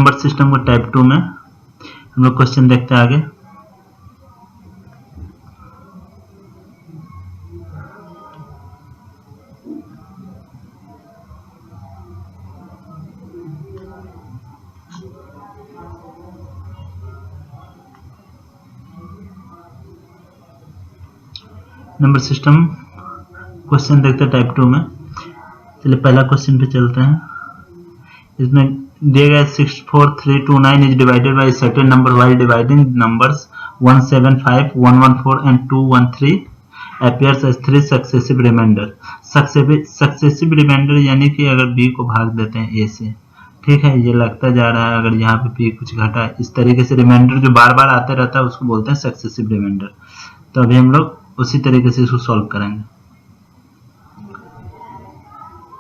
Number system को type 2 में हम लोग क्वेश्चन देखते हैं आगे। नंबर सिस्टम क्वेश्चन देखते हैं टाइप 2 में। चलिए पहला क्वेश्चन पे चलते हैं। इसमें दिए गए 64329 is divided by certain number while dividing numbers 175, 114 and 213 appears as 3 successive remainder. Successive remainder यानी कि अगर b को भाग देते हैं a से, ठीक है, ये लगता जा रहा है, अगर यहाँ पे p कुछ घटा, इस तरीके से रिमाइंडर जो बार बार आते रहता है उसको बोलते हैं सक्सेसिव रिमाइंडर। तो अभी हम लोग उसी तरीके से इसको सॉल्व करेंगे।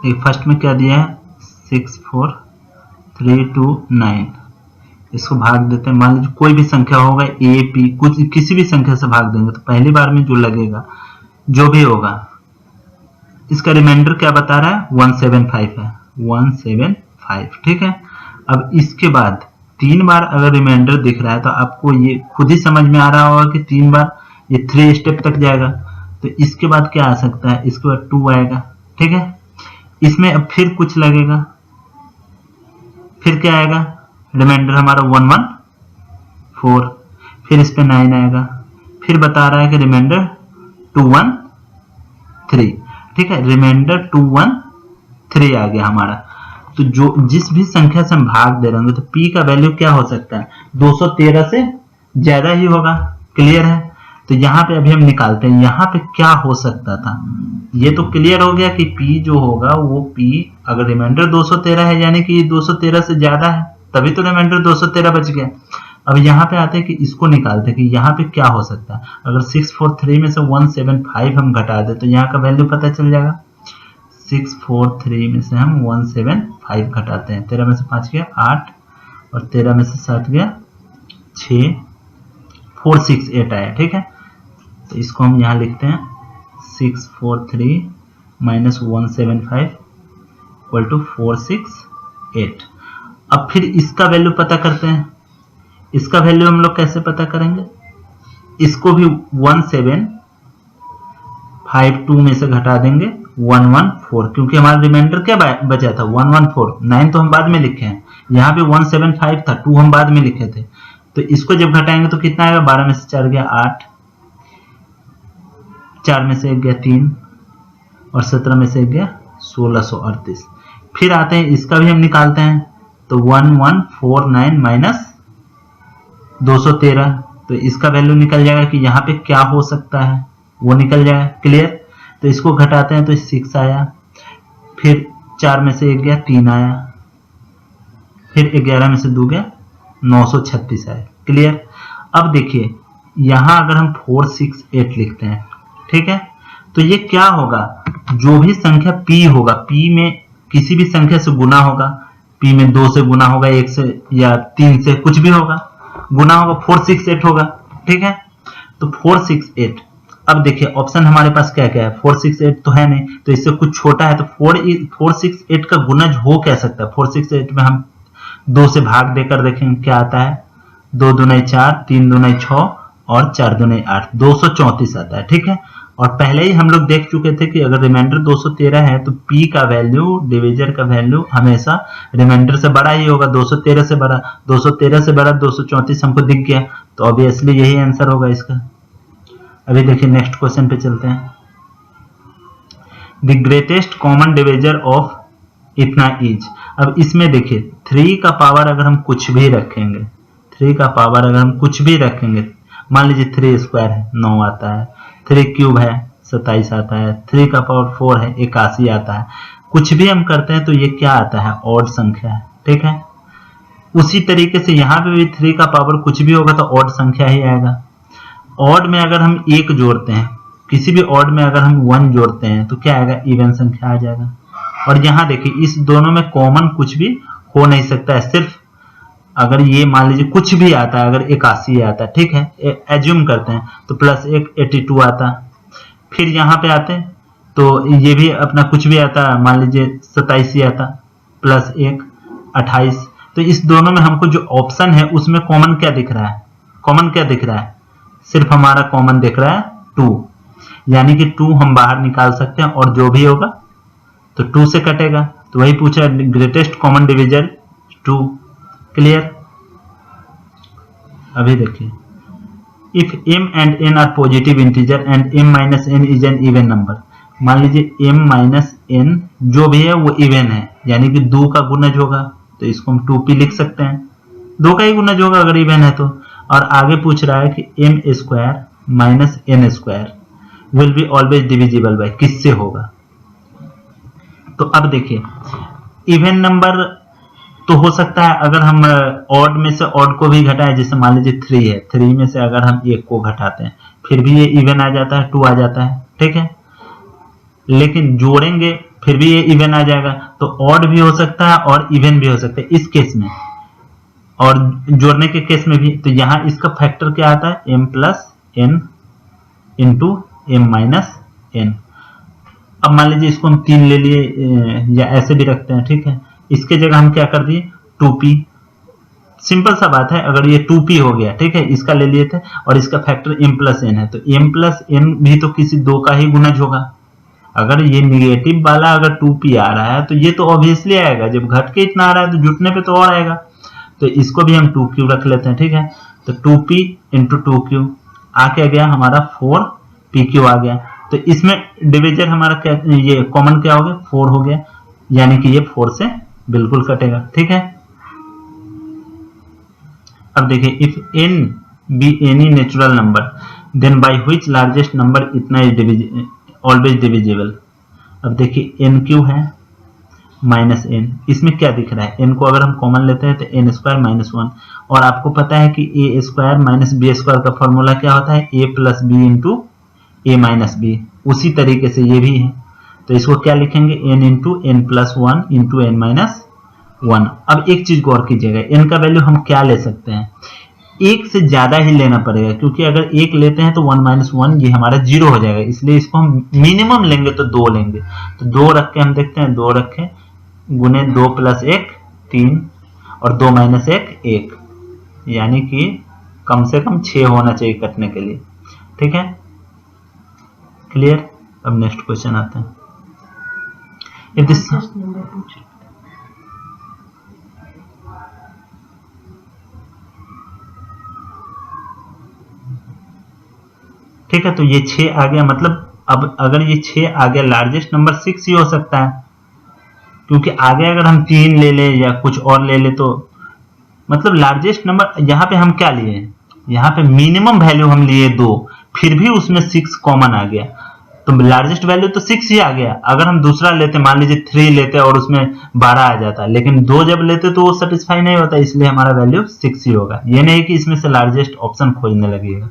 एक फर्स्ट में क्या दिया है 64329, इसको भाग देते हैं। मान लीजिए कोई भी संख्या होगा a p, कुछ किसी भी संख्या से भाग देंगे तो पहली बार में जो लगेगा जो भी होगा, इसका रिमाइंडर क्या बता रहा है 175 है, 175, ठीक है। अब इसके बाद 3 बार अगर रिमाइंडर दिख रहा है तो आपको ये खुद ही समझ में आ रहा होगा कि 3 बार ये 3 स्टेप तक जाएगा। तो इसके बाद क्या आ सकता है, इसके बाद 2 आएगा, ठीक है। इसमें अब फिर कुछ लगेगा, फिर क्या आएगा, रिमाइंडर हमारा 114, फिर इस पे 9 आएगा, फिर बता रहा है कि रिमाइंडर 213, ठीक है, रिमाइंडर 213 आ गया हमारा। तो जो जिस भी संख्या से हम भाग दे रहे होंगे तो p का वैल्यू क्या हो सकता है 213 से ज्यादा ही होगा, क्लियर है। तो यहाँ पे अभी हम निकालते हैं, यहाँ पे क्या हो सकता था, ये तो क्लियर हो गया कि p जो होगा वो p अगर रिमाइंडर 213 है यानी कि 213 से ज्यादा है, तभी तो रिमाइंडर 213 बच गया। अब यहाँ पे आते हैं कि इसको निकालते हैं कि यहाँ पे क्या हो सकता है। अगर 643 में से 175 हम घटा दे तो यहाँ का वैल्यू पता चल जाएगा। 643 में से हम 175 घटाते हैं, 13 में से 5 गया 8 और 13 में से 7 गया 6, 468 आया, ठीक है। तो इसको हम यहाँ लिखते हैं 643 माइनस 175 इक्वल टू 468। अब फिर इसका वैल्यू पता करते हैं। इसका वैल्यू हम लोग कैसे पता करेंगे, इसको भी 1752 में से घटा देंगे 114, क्योंकि हमारा रिमाइंडर क्या बचा था 114, 9 तो हम बाद में लिखे हैं, यहाँ पे 175 था, 2 हम बाद में लिखे थे। तो इसको जब घटाएंगे तो कितना आएगा, 12 में से 4 गया 8, 4 में से 1 गया 3 और 17 में से 1 गया 1638। फिर आते हैं इसका भी हम निकालते हैं, तो 1149 माइनस 213, तो इसका वैल्यू निकल जाएगा कि यहाँ पे क्या हो सकता है वो निकल जाएगा, क्लियर। तो इसको घटाते हैं तो 6 आया, फिर 4 में से 1 गया 3 आया, फिर 11 में से 2 गया 936 आया, क्लियर। अब देखिए यहाँ अगर हम 468 लिखते हैं, ठीक है, तो ये क्या होगा, जो भी संख्या p होगा, p में किसी भी संख्या से गुना होगा, p में 2 से गुना होगा, 1 से या 3 से, कुछ भी होगा, गुना होगा, 468 होगा, ठीक है। तो 468, अब देखिए ऑप्शन हमारे पास क्या क्या है, 468 तो है नहीं, तो इससे कुछ छोटा है, तो 468 का गुणज हो क्या सकता है। 468 में हम 2 से भाग देकर देखेंगे क्या आता है, 2 दूनी 4, 3 दूनी 6 और 4 दूनी 8, 234 आता है, ठीक है। और पहले ही हम लोग देख चुके थे कि अगर रिमाइंडर 213 है तो p का वैल्यू, डिविजर का वैल्यू हमेशा रिमाइंडर से बड़ा ही होगा, 213 से बड़ा, 213 से बड़ा 234 हमको दिख गया, तो ऑब्वियसली यही आंसर होगा इसका। अभी देखिए नेक्स्ट क्वेश्चन पे चलते हैं। The greatest common divisor of इतना इज। अब इसमें देखिए 3 का पावर अगर हम कुछ भी रखेंगे, 3 का पावर अगर हम कुछ भी रखेंगे, मान लीजिए 3 स्क्वायर है 9 आता है, 3 क्यूब है 27 आता है, 3 का पावर 4 है 81 आता है, कुछ भी हम करते हैं तो ये क्या आता है, ऑड संख्या है, ठीक है। उसी तरीके से यहाँ पे भी 3 का पावर कुछ भी होगा तो ऑड संख्या ही आएगा। ऑड में अगर हम 1 जोड़ते हैं, किसी भी ऑड में अगर हम 1 जोड़ते हैं तो क्या आएगा, इवन संख्या आ जाएगा। और यहाँ देखिए इस दोनों में कॉमन कुछ भी हो नहीं सकता है, सिर्फ अगर ये मान लीजिए कुछ भी आता है, अगर 81 आता है, ठीक है, एज्यूम करते हैं, तो प्लस 1 82 आता। फिर यहाँ पे आते हैं तो ये भी अपना कुछ भी आता, मान लीजिए 27 आता, प्लस 1 28, तो इस दोनों में हमको जो ऑप्शन है उसमें कॉमन क्या दिख रहा है? कॉमन क्या दिख रहा है? सिर्फ हमारा कॉमन दिख रहा है 2, यानी कि 2 हम बाहर निकाल सकते हैं और जो भी होगा तो 2 से कटेगा। तो वही पूछा, ग्रेटेस्ट कॉमन डिविजन 2। क्लियर? अभी देखिए, if m and n are positive integer and m minus n is an even number. मान लीजिए m माइनस n जो भी है वो इवन है, यानी कि 2 का गुणज होगा, तो इसको हम 2p लिख सकते हैं, 2 का ही गुणज होगा अगर इवन है तो। और आगे पूछ रहा है कि m square minus n square will be always divisible by, किससे होगा? तो अब देखिए, इवन नंबर तो हो सकता है अगर हम ऑड में से ऑड को भी घटाएं, जैसे मान लीजिए 3 है, 3 में से अगर हम 1 को घटाते हैं फिर भी ये इवन आ जाता है, 2 आ जाता है, ठीक है। लेकिन जोड़ेंगे फिर भी ये इवन आ जाएगा, तो ऑड भी हो सकता है और इवन भी हो सकता है इस केस में, और जोड़ने के केस में भी। तो यहाँ इसका फैक्टर क्या आता है? m plus n into m minus n। अब मान लीजिए इसको हम 3 ले लिए, या ऐसे भी रखते हैं, ठीक है। इसके जगह हम क्या कर दिए? 2p। सिंपल सा बात है, अगर ये 2p हो गया, ठीक है, इसका ले लिए थे और इसका फैक्टर m प्लस n है, तो m प्लस n भी तो किसी 2 का ही गुणज होगा। अगर ये निगेटिव वाला अगर 2p आ रहा है तो ये तो ऑब्वियसली आएगा, जब घट के इतना आ रहा है तो जुटने पे तो और आएगा। तो इसको भी हम 2q रख लेते हैं, ठीक है। तो 2p इंटू 2q आ क्या गया? हमारा 4pq आ गया। तो इसमें डिविजन हमारा क्या, ये कॉमन क्या हो गया? 4 हो गया, यानी कि ये 4 से बिल्कुल कटेगा, ठीक है। अब देखिए, if n be any natural number then by which largest number इतना इज ऑलवेज डिविजिबल। अब देखिए n क्यों है माइनस n, इसमें क्या दिख रहा है? n को अगर हम कॉमन लेते हैं तो n स्क्वायर माइनस 1, और आपको पता है कि a square minus B square का फॉर्मूला क्या होता है? a plus B into A minus B. उसी तरीके से ये भी है, तो इसको क्या लिखेंगे? n into N plus 1 into N minus 1। अब एक चीज गौर कीजिएगा, n का वैल्यू हम क्या ले सकते हैं? एक से ज्यादा ही लेना पड़ेगा, क्योंकि अगर एक लेते हैं तो 1 माइनस 1 ये हमारा 0 हो जाएगा, इसलिए इसको हम मिनिमम लेंगे तो 2 लेंगे। तो 2 रख के हम देखते हैं, 2 रखे गुने 2 प्लस 1 3 और 2 माइनस 1 1, यानी कि कम से कम 6 होना चाहिए कटने के लिए, ठीक है। क्लियर? अब नेक्स्ट क्वेश्चन आते हैं। इफ दिस ठीक है, तो ये 6 आ गया, मतलब अब अगर ये 6 आ गया, लार्जेस्ट नंबर 6 ही हो सकता है, क्योंकि आगे अगर हम 3 ले ले या कुछ और ले ले तो मतलब लार्जेस्ट नंबर। यहाँ पे हम क्या लिए? यहाँ पे मिनिमम वैल्यू हम लिए 2, फिर भी उसमें 6 कॉमन आ गया, तो लार्जेस्ट वैल्यू तो 6 ही आ गया। अगर हम दूसरा लेते, मान लीजिए 3 लेते और उसमें 12 आ जाता, लेकिन 2 जब लेते तो वो सेटिस्फाई नहीं होता, इसलिए हमारा वैल्यू 6 ही होगा। ये नहीं कि इसमें से लार्जेस्ट ऑप्शन खोजने लगेगा।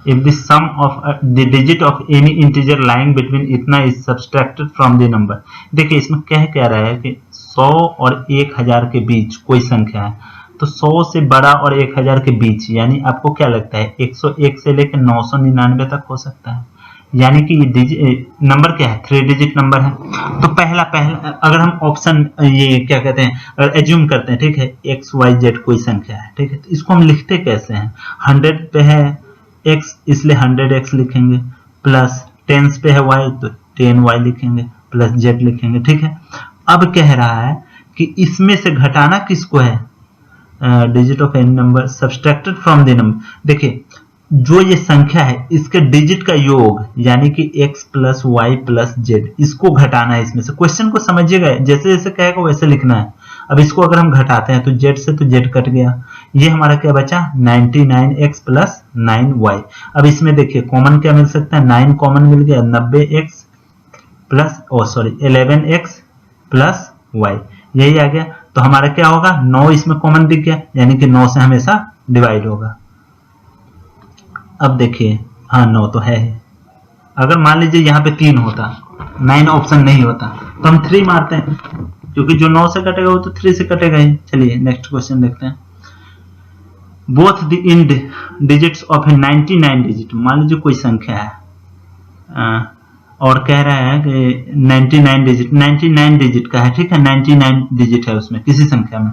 If the sum of the digit of any integer lying between इतना is subtracted from the number। देखिए इसमें कह रहा है कि 100 और 1000 के बीच कोई संख्या है, तो 100 से बड़ा और 1000 के बीच, यानी आपको क्या लगता है 101 से लेकर 999 तक हो सकता है, यानी कि ये नंबर क्या है? 3 डिजिट नंबर है। तो पहला अगर हम ऑप्शन ये क्या कहते हैं, अगर एज्यूम करते हैं, ठीक है, एक्स वाई जेड कोई संख्या है, ठीक है, तो इसको हम लिखते कैसे हैं? 100 पे है x, इसलिए 100x लिखेंगे, प्लस 10 पे है y तो 10y लिखेंगे, प्लस z लिखेंगे, ठीक है। अब कह रहा है कि इसमें से घटाना किसको है? Digit of any number subtracted from the number. देखिए जो ये संख्या है इसके डिजिट का योग, यानी कि x plus Y plus Z, इसको घटाना है इसमें से। क्वेश्चन को समझिएगा, जैसे जैसे कहेगा वैसे लिखना है। अब इसको अगर हम घटाते हैं तो z से तो z कट गया, ये हमारा क्या बचा? 99x plus 9y। अब इसमें देखिए कॉमन क्या मिल सकता है? 9 कॉमन मिल गया, 90x plus 11x plus y, यही आ गया। तो हमारा क्या होगा? 9 इसमें कॉमन दिख गया, यानी कि 9 से हमेशा डिवाइड होगा। अब देखिए, हाँ 9 तो है। अगर मान लीजिए यहाँ पे 3 होता, 9 ऑप्शन नहीं होता, तो हम 3 मारते हैं, क्योंकि जो 9 से कटेगा वो तो 3 से कटेगा ही। चलिए नेक्स्ट क्वेश्चन देखते हैं। Both the end digits of a 99 digit, मान लीजिए कोई संख्या है और कह रहा है कि 99 डिजिट का है, ठीक है, 99 डिजिट है उसमें किसी संख्या में,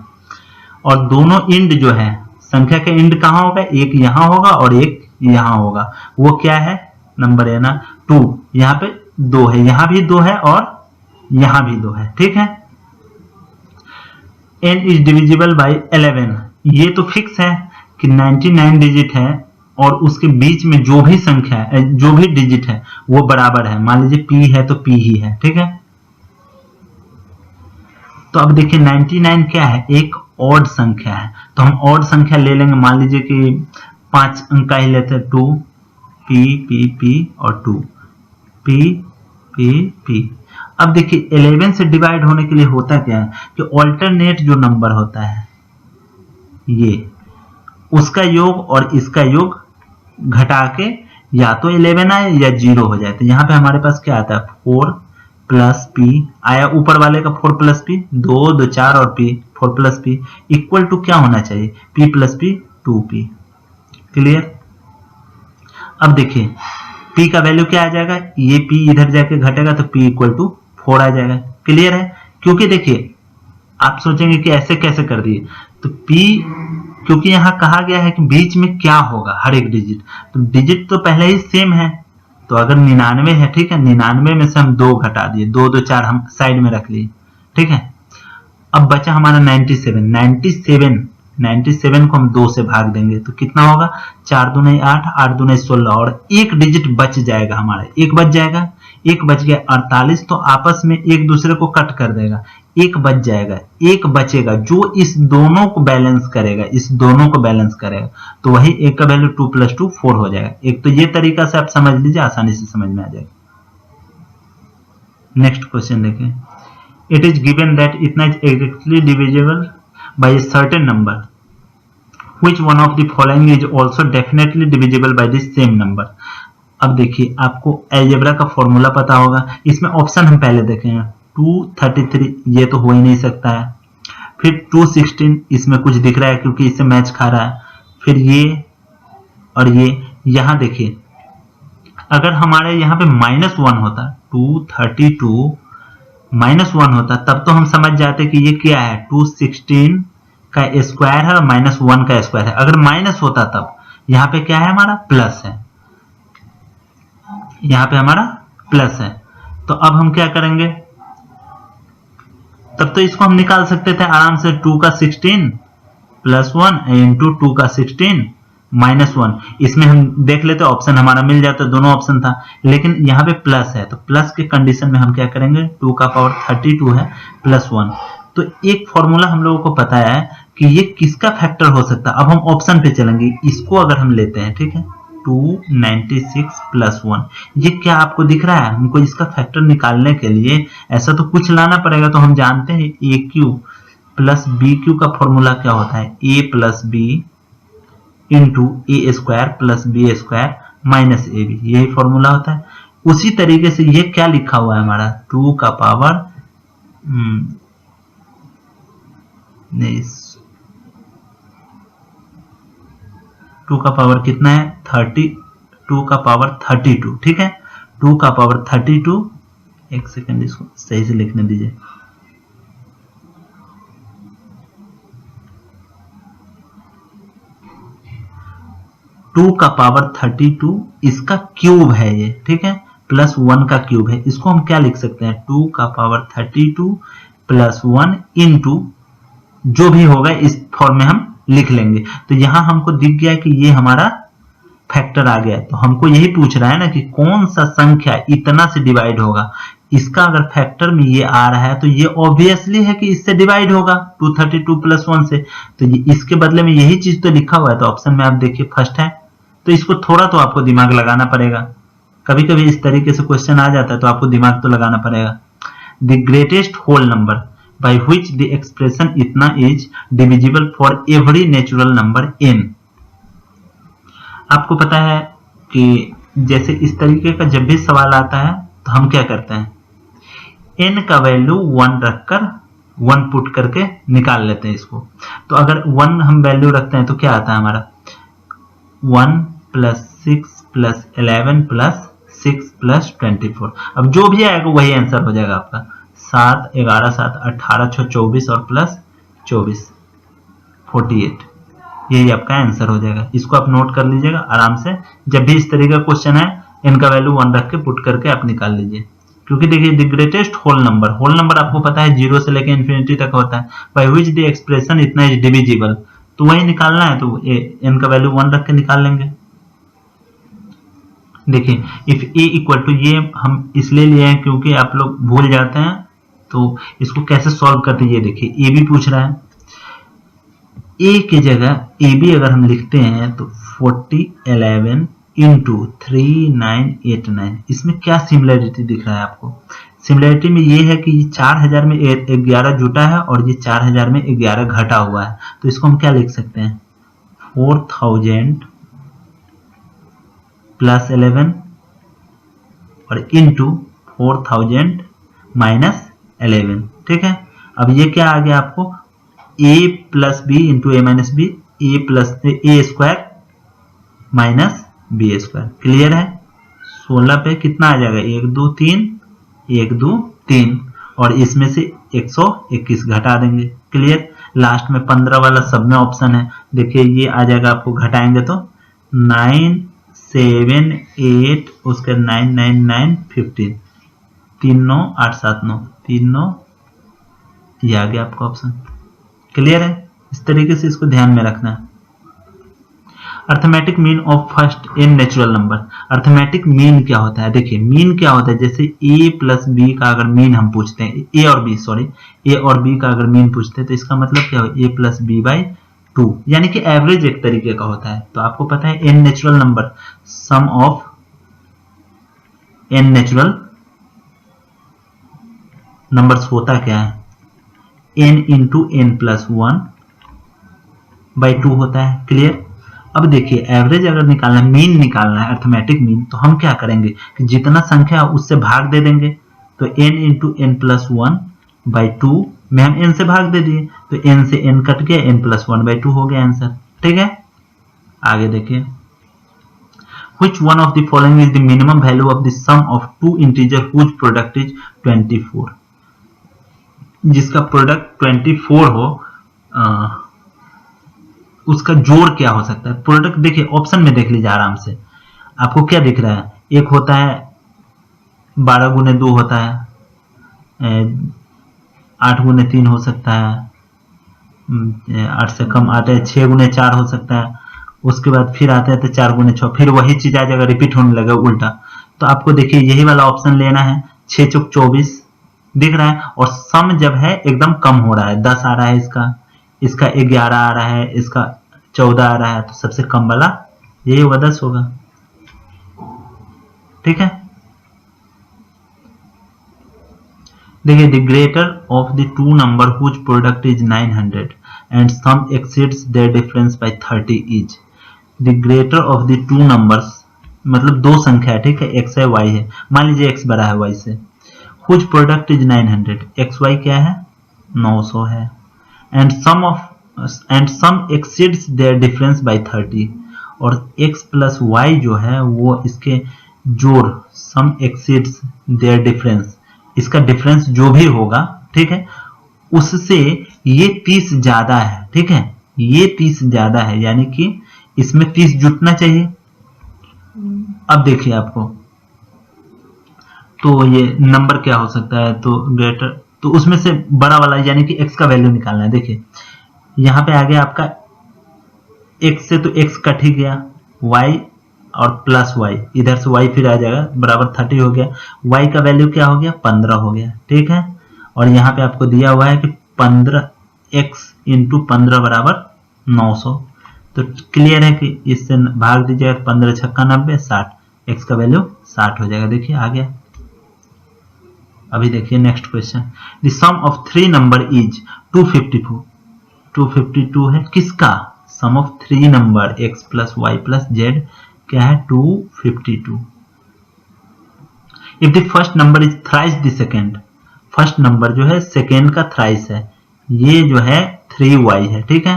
और दोनों इंड जो है संख्या का इंड कहाँ होगा, एक यहाँ होगा और एक यहाँ होगा, वो क्या है नंबर है ना 2, यहाँ पे 2 है, यहाँ भी 2 है और यहाँ भी 2 है, ठीक है। n इज डिविजिबल बाई 11, ये तो फिक्स है कि 99 डिजिट है और उसके बीच में जो भी संख्या है, जो भी डिजिट है वो बराबर है, मान लीजिए p है तो p ही है, ठीक है। तो अब देखिए 99 क्या है, एक ऑड संख्या है, तो हम ऑड संख्या ले लेंगे, मान लीजिए कि 5 अंक का ही लेते हैं, 2 p p p और 2 p p p। अब देखिए 11 से डिवाइड होने के लिए होता क्या है कि ऑल्टरनेट जो नंबर होता है ये उसका योग और इसका योग घटा के या तो 11 आए या 0 हो जाए, तो यहाँ पे हमारे पास क्या आता है 4 प्लस p आया, ऊपर वाले का 4 प्लस p, 2 2 4 और p 4 plus p equal to क्या होना चाहिए p plus p 2p। Clear. अब देखिए p का वैल्यू क्या आ जाएगा, ये p इधर जाके घटेगा तो p इक्वल टू 4 आ जाएगा। क्लियर है, क्योंकि देखिए आप सोचेंगे कि ऐसे कैसे कर दिए, तो p क्योंकि यहाँ कहा गया है कि बीच में क्या होगा हर एक डिजिट, तो डिजिट तो पहले ही सेम है, तो अगर 99 है, ठीक है, 99 में से हम 2 घटा दिए, 2 2 4 हम साइड में रख लिए, ठीक है। अब बचा हमारा 97 को हम 2 से भाग देंगे तो कितना होगा, 4 दूने 8, 8 दूने 16 और एक डिजिट बच जाएगा हमारा, एक बच जाएगा, एक बच गया 48, तो आपस में एक दूसरे को कट कर देगा, एक बच जाएगा, एक बचेगा जो इस दोनों को बैलेंस करेगा, इस दोनों को बैलेंस करेगा, तो वही एक का वैल्यू 2 + 2 4 हो जाएगा। एक तो ये तरीका से आप समझ लीजिए, आसानी से समझ में आ जाएगा। नेक्स्ट क्वेश्चन देखें, इट इज गिवन दैट इतना is exactly divisible by a certain number which one of the following is also definitely divisible by the same number। अब देखिए आपको अलजेब्रा का फॉर्मूला पता होगा, इसमें ऑप्शन हम पहले देखेंगे, 233 ये तो हो ही नहीं सकता है, फिर 216 इसमें कुछ दिख रहा है क्योंकि इससे मैच खा रहा है, फिर ये और ये। यहाँ देखिए अगर हमारे यहाँ पे -1 होता, 232 -1 होता, तब तो हम समझ जाते कि ये क्या है, 216 का स्क्वायर है और -1 का स्क्वायर है। अगर माइनस होता तब यहाँ पे क्या है हमारा प्लस है, यहाँ पे हमारा प्लस है, तो अब हम क्या करेंगे, तब तो इसको हम निकाल सकते थे आराम से, 2 का 16 + 1 इंटू 2 का 16 -1, इसमें हम देख लेते ऑप्शन हमारा मिल जाता, दोनों ऑप्शन था, लेकिन यहाँ पे प्लस है, तो प्लस के कंडीशन में हम क्या करेंगे, 2 का पावर 32 है +1। तो एक फॉर्मूला हम लोगों को पता है कि ये किसका फैक्टर हो सकता है। अब हम ऑप्शन पे चलेंगे, इसको अगर हम लेते हैं, ठीक है, 296 + 1, ये क्या आपको दिख रहा है, हमको इसका फैक्टर निकालने के लिए ऐसा तो कुछ लाना पड़ेगा, तो हम जानते हैं AQ + BQ का फॉर्मूला क्या होता है, A + B into A² + B² - AB, यही फॉर्मूला होता है। उसी तरीके से ये क्या लिखा हुआ है हमारा, 2 का पावर 2 का पावर कितना है 2 का पावर 32, ठीक है, 2 का पावर 32, एक सेकंड इसको सही से लिखने दीजिए, 2 का पावर 32 इसका क्यूब है ये, ठीक है, +1 का क्यूब है, इसको हम क्या लिख सकते हैं, 2 का पावर 32 + 1 इंटू जो भी होगा इस फॉर्म में हम लिख लेंगे। तो यहां हमको दिख गया कि ये हमारा फैक्टर आ गया, तो हमको यही पूछ रहा है ना कि कौन सा संख्या इतना से डिवाइड होगा, इसका अगर फैक्टर में ये आ रहा है तो ये ऑब्वियसली है कि इससे डिवाइड होगा 232 + 1 से, तो ये इसके बदले में यही चीज तो लिखा हुआ है, तो ऑप्शन में आप देखिए फर्स्ट है, तो इसको थोड़ा तो आपको दिमाग लगाना पड़ेगा, कभी कभी इस तरीके से क्वेश्चन आ जाता है तो आपको दिमाग तो लगाना पड़ेगा। The greatest whole number by which the expression इतना is divisible for every natural number n। आपको पता है कि जैसे इस तरीके का जब भी सवाल आता है तो हम क्या करते हैं, n का वैल्यू 1 रखकर 1 पुट करके निकाल लेते हैं इसको। तो अगर 1 हम वैल्यू रखते हैं तो क्या आता है हमारा 1 + 6 + 11 + 6 प्लस 24। अब जो भी आएगा वही आंसर हो जाएगा आपका। 7 11 7 18 6 24 और प्लस 24 48, यही आपका आंसर हो जाएगा। इसको आप नोट कर लीजिएगा आराम से। जब भी इस तरीके का क्वेश्चन है इनका वैल्यू 1 रख के पुट करके आप निकाल लीजिए। क्योंकि देखिए द ग्रेटेस्ट होल नंबर आपको पता है 0 से लेकर इन्फिनिटी तक होता है, बाय व्हिच द एक्सप्रेशन इतना इज डिविजिबल, तो वही निकालना है, तो n का वैल्यू 1 रख के निकाल लेंगे। देखिए इफ a इक्वल टू, ये हम इसलिए लिए हैं क्योंकि आप लोग भूल जाते हैं, तो इसको कैसे सॉल्व करते हैं ये देखिए। a भी पूछ रहा है, a की जगह a b अगर हम लिखते हैं तो 40 11 इंटू 3989, इसमें क्या सिमिलरिटी दिख रहा है आपको? सिमिलरिटी में ये है कि ये 4000 में 11 जुटा है और ये 4000 में 11 घटा हुआ है, तो इसको हम क्या लिख सकते हैं? 4000 प्लस 11 और इंटू 4000 माइनस 11, ठीक है। अब ये क्या आ गया आपको? a plus B into A minus B, A plus A square minus B square. Clear है? 16 पे कितना आ जाएगा? 1 2 3 1 2 3, और इसमें से 121 घटा देंगे। क्लियर? लास्ट में 15 वाला सब में ऑप्शन है, देखिए ये आ जाएगा आपको, घटाएंगे तो 9 7 8 उसके 9 9 9 15, 3 9 8 7 9 3 9, ये आ गया आपका ऑप्शन। क्लियर है? इस तरीके से इसको ध्यान में रखना है। Arithmetic mean of first n natural number. Arithmetic mean क्या होता है? देखिए मीन क्या होता है, जैसे a प्लस बी का अगर मीन हम पूछते हैं, a और b का अगर मीन पूछते हैं, तो इसका मतलब क्या हो? a प्लस बी बाई 2, यानी कि एवरेज एक तरीके का होता है। तो आपको पता है n natural number, sum of n natural numbers होता क्या है? n into n plus 1 by 2 होता है। क्लियर? अब देखिए एवरेज अगर निकालना है, मीन निकालना है, अर्थमेटिक मीन, तो हम क्या करेंगे कि जितना संख्या उससे भाग दे देंगे। तो n into n plus 1 by 2 में हम n से भाग दे दिए, तो n से n कट गया, n प्लस 1 बाई 2 हो गया आंसर। ठीक है, आगे देखिए, which one of the following is the minimum value of the sum of two integer whose product is 24? जिसका प्रोडक्ट 24 हो, उसका जोड़ क्या हो सकता है? प्रोडक्ट देखिए ऑप्शन में देख लीजिए आराम से, आपको क्या दिख रहा है? एक होता है 12 गुने 2 होता है, 8 गुने 3 हो सकता है, 8 से कम आते हैं, 6 गुने 4 हो सकता है, उसके बाद फिर आते हैं तो 4 गुने 6, फिर वही चीज आ जाएगा, रिपीट होने लगा उल्टा। तो आपको देखिए यही वाला ऑप्शन लेना है, 6 चौक 24 दिख रहा है, और सम जब है एकदम कम हो रहा है, 10 आ रहा है, इसका 11 आ रहा है, इसका 14 आ रहा है, तो सबसे कम वाला यही होगा, 10 होगा। ठीक है, देखिए the greater of the two number whose product is 900 and sum exceeds their difference by 30 is. The greater of the two numbers मतलब दो संख्या है, ठीक है, x है y है, मान लीजिए x बड़ा है y से, हुज प्रोडक्ट इज 900, xy क्या है? 900 है, and sum exceeds their difference by 30, और x प्लस y जो है वो इसके जोड़, सम एक्सीड्स देयर डिफरेंस, इसका डिफरेंस जो भी होगा, ठीक है, उससे ये 30 ज्यादा है। ठीक है, ये 30 ज्यादा है, यानी कि इसमें 30 जुटना चाहिए। अब देखिए आपको, तो ये नंबर क्या हो सकता है? तो ग्रेटर, तो उसमें से बड़ा वाला यानी कि x का वैल्यू निकालना है। देखिए यहां पे आ गया आपका x से, तो x कट ही गया, y और प्लस y, इधर से y फिर आ जाएगा, बराबर 30 हो गया, y का वैल्यू क्या हो गया? 15 हो गया। ठीक है, और यहाँ पे आपको दिया हुआ है कि 15x इंटू 15 बराबर 900, तो क्लियर है कि इससे भाग दीजिएगा, 15 छक्का 90, 60, x का वैल्यू 60 हो जाएगा। देखिए आ गया। अभी देखिए next question, the sum of 3 number is 252। 252 है किसका? Sum of 3 number x plus y plus z क्या है? 252। If the first number is thrice the second, first number जो है सेकेंड का थ्राइस है, ये जो है 3y है। ठीक है,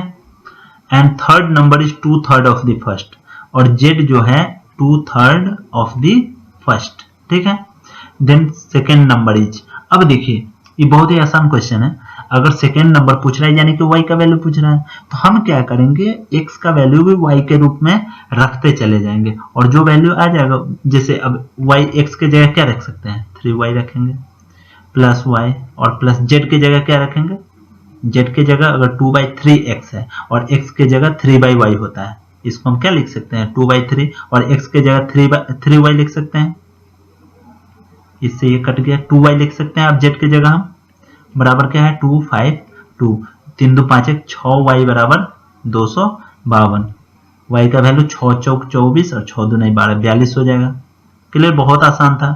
and third number is 2/3 of the first, और z जो है 2/3 ऑफ द फर्स्ट, ठीक है। देन सेकेंड नंबर इज, अब देखिए ये बहुत ही आसान क्वेश्चन है। अगर सेकेंड नंबर पूछ रहा है यानी कि y का वैल्यू पूछ रहा है, तो हम क्या करेंगे, x का वैल्यू भी y के रूप में रखते चले जाएंगे, और जो वैल्यू आ जाएगा, जैसे अब y x के जगह क्या रख सकते हैं, 3y रखेंगे, प्लस y, और प्लस z के जगह क्या रखेंगे, z के जगह अगर 2/3x है और x के जगह 3/y होता है, इसको हम क्या लिख सकते हैं, 2/3, और x के जगह 3y लिख सकते हैं, इससे ये कट गया, 2y लिख सकते हैं। अब z की जगह हम बराबर क्या है, 2 5 2, 3 2 5 1 6y बराबर 252, y का वैल्यू 6 चौक 24 और 6 दूनी 12, 42 हो जाएगा। क्लियर, बहुत आसान था।